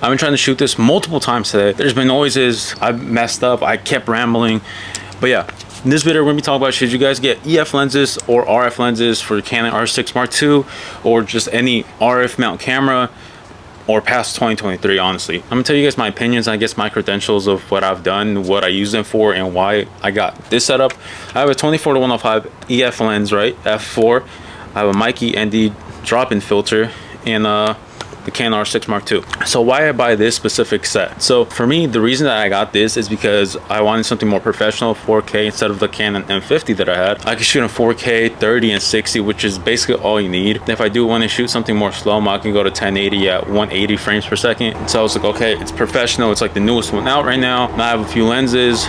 I've been trying to shoot this multiple times today. There's been noises, I've messed up, I kept rambling. But yeah, in this video we're gonna be talking about, should you guys get EF lenses or RF lenses for the Canon R6 Mark II, or just any RF mount camera, or past 2023. Honestly, I'm gonna tell you guys my opinions, and I guess my credentials of what I've done, what I use them for, and why I got this setup. I have a 24-105 EF lens, right, f4. I have a Mikey ND drop-in filter, and the Canon R6 Mark II. So why I buy this specific set? So for me, the reason that I got this is because I wanted something more professional, 4K, instead of the Canon M50 that I had. I could shoot in 4K, 30, and 60, which is basically all you need. If I do want to shoot something more slow-mo, I can go to 1080 at 180 frames per second. So I was like, okay, it's professional. It's like the newest one out right now. And I have a few lenses,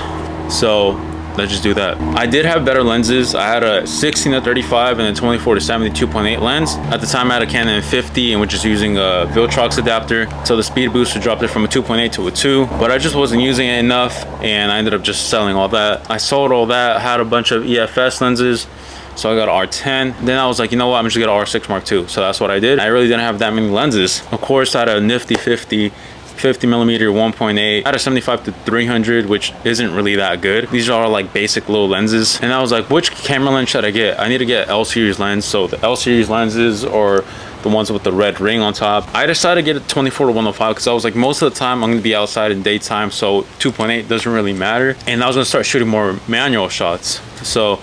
so let's just do that. I did have better lenses. I had a 16-35 and a 24-70 2.8 lens. At the time I had a Canon M50, and which is using a Viltrox adapter, so the speed booster dropped it from a 2.8 to a 2, but I just wasn't using it enough, and I ended up just selling all that. I sold all that. I had a bunch of EFS lenses, so I got an R10. Then I was like, you know what, I'm just gonna get an R6 Mark II. So that's what I did. I really didn't have that many lenses. Of course, I had a nifty 50 50mm 1.8. I had a 75-300, which isn't really that good. These are like basic low lenses, and I was like, which camera lens should I get? I need to get L series lens. So the L series lenses, or the ones with the red ring on top. I decided to get a 24-105 because I was like, most of the time I'm gonna be outside in daytime, so 2.8 doesn't really matter. And I was gonna start shooting more manual shots, so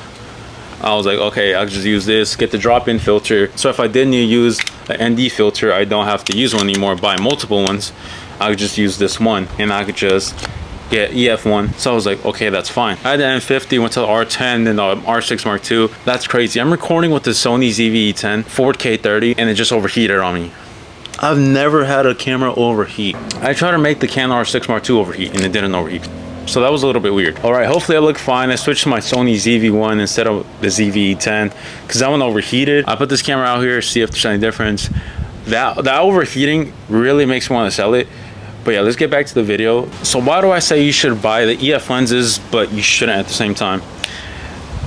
I was like, okay, I'll just use this, get the drop-in filter. So if I did need to use an ND filter, I don't have to use one anymore, buy multiple ones. I could just use this one, and I could just get EF1. So I was like, okay, that's fine. I had the M50, went to the R10, then the R6 Mark II. That's crazy. I'm recording with the Sony ZV-E10 4K 30, and it just overheated on me. I've never had a camera overheat. I tried to make the Canon R6 Mark II overheat, and it didn't overheat. So that was a little bit weird. All right, hopefully I look fine. I switched to my Sony ZV-1 instead of the ZV-E10 because that one overheated. I put this camera out here, see if there's any difference. That overheating really makes me want to sell it. But yeah, let's get back to the video. So why do I say you should buy the EF lenses, but you shouldn't at the same time?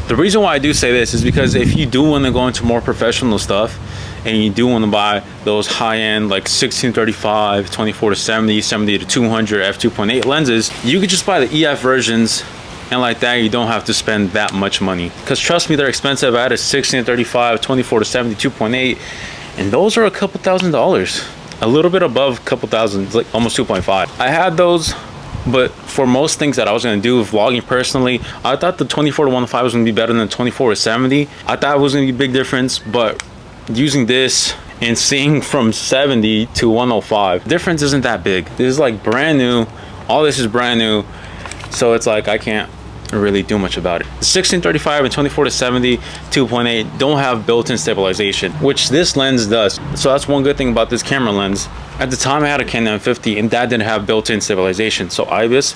The reason why I do say this is because if you do want to go into more professional stuff, and you do want to buy those high-end like 16-35, 24-70, 70-200 f2.8 lenses, you could just buy the EF versions, and like that you don't have to spend that much money. Because trust me, they're expensive. I had a 16-35, 24-70, 2.8, and those are a couple $1,000s. A little bit above a couple thousand, it's like almost 2.5. I had those, but for most things that I was gonna do, vlogging personally, I thought the 24-105 was gonna be better than the 24-70. I thought it was gonna be a big difference, but using this and seeing from 70 to 105, difference isn't that big. This is like brand new. All this is brand new, so it's like I can't really do much about it. The 16-35 and 24-70 2.8 don't have built-in stabilization, which this lens does. So that's one good thing about this camera lens. At the time I had a Canon M50, and that didn't have built-in stabilization, so IBIS,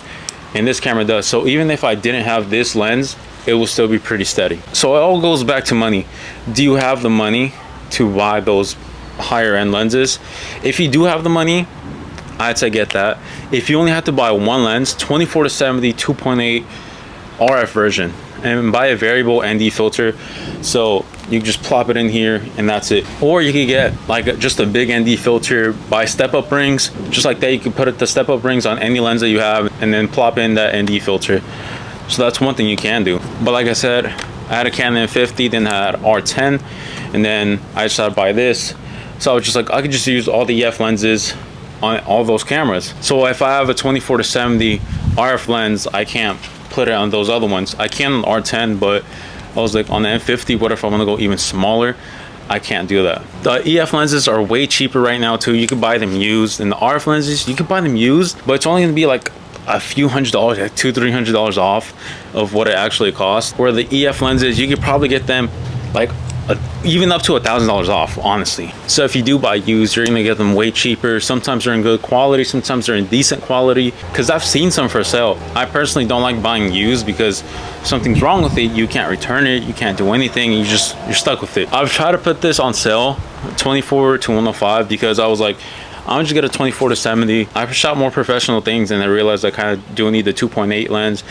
and this camera does. So even if I didn't have this lens, it will still be pretty steady. So it all goes back to money. Do you have the money to buy those higher end lenses? If you do have the money, I'd say get that. If you only have to buy one lens, 24-70 2.8 RF version, and buy a variable ND filter, so you can just plop it in here and that's it. Or you could get like just a big ND filter, buy step-up rings, just like that. You can put the step-up rings on any lens that you have, and then plop in that ND filter. So that's one thing you can do. But like I said, I had a Canon M50, then I had R10, and then I decided to buy this. So I was just like, I could just use all the EF lenses on all those cameras. So if I have a 24-70 RF lens, I can't put it on those other ones. I can on R10, but I was like, on the M50, what if I want to go even smaller? I can't do that. The EF lenses are way cheaper right now too. You can buy them used, and the RF lenses, you can buy them used, but it's only gonna be like a few $100s, like $200-300 off of what it actually costs. Where the EF lenses, you could probably get them like even up to $1,000 off, honestly. So if you do buy used, you're gonna get them way cheaper. Sometimes they're in good quality, sometimes they're in decent quality, because I've seen some for sale. I personally don't like buying used because something's wrong with it, you can't return it, you can't do anything, you're stuck with it. I've tried to put this on sale, 24-105, because I was like, I'm just get a 24-70. I've shot more professional things, and I realized I kind of do need the 2.8 lens,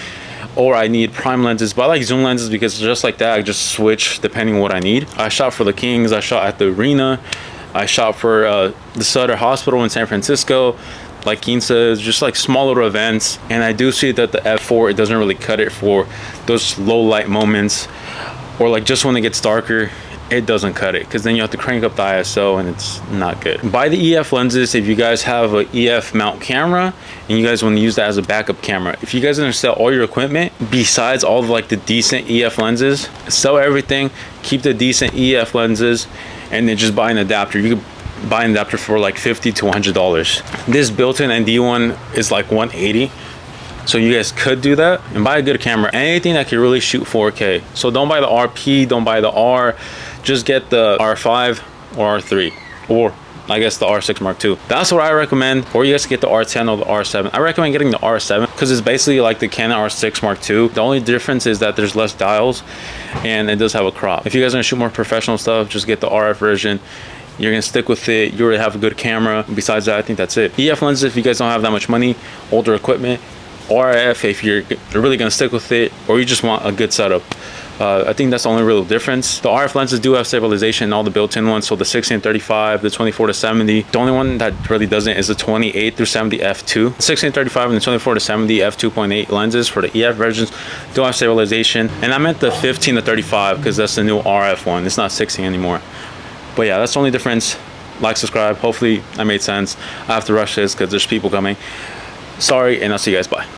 or I need prime lenses. But I like zoom lenses because just like that, I just switch depending on what I need. I shot for the Kings, I shot at the arena, I shot for the Sutter Hospital in San Francisco, like Keen says, just like small little events. And I do see that the f4, it doesn't really cut it for those low light moments, or like just when it gets darker. It doesn't cut it, because then you have to crank up the ISO and it's not good. Buy the EF lenses if you guys have an EF mount camera and you guys want to use that as a backup camera. If you guys are gonna sell all your equipment besides all of like the decent EF lenses, sell everything, keep the decent EF lenses, and then just buy an adapter. You could buy an adapter for like $50 to $100. This built-in ND one is like $180. So you guys could do that and buy a good camera, anything that can really shoot 4K. So don't buy the RP, don't buy the R, just get the R5 or R3, or I guess the R6 Mark II. That's what I recommend. Or you guys get the R10 or the R7. I recommend getting the R7 because it's basically like the Canon R6 Mark II. The only difference is that there's less dials and it does have a crop. If you guys are gonna shoot more professional stuff, just get the RF version. You're gonna stick with it. You already have a good camera. Besides that, I think that's it. EF lenses, if you guys don't have that much money, older equipment. RF if you're really gonna stick with it, or you just want a good setup. I think that's the only real difference. The RF lenses do have stabilization in all the built-in ones, so the 16-35, the 24-70. The only one that really doesn't is the 28-70 f2. The 16-35 and the 24-70 f2.8 lenses for the EF versions do have stabilization, and I meant the 15-35 because that's the new RF one. It's not 16 anymore. But yeah, that's the only difference. Like, subscribe. Hopefully I made sense. I have to rush this because there's people coming. Sorry, and I'll see you guys. Bye.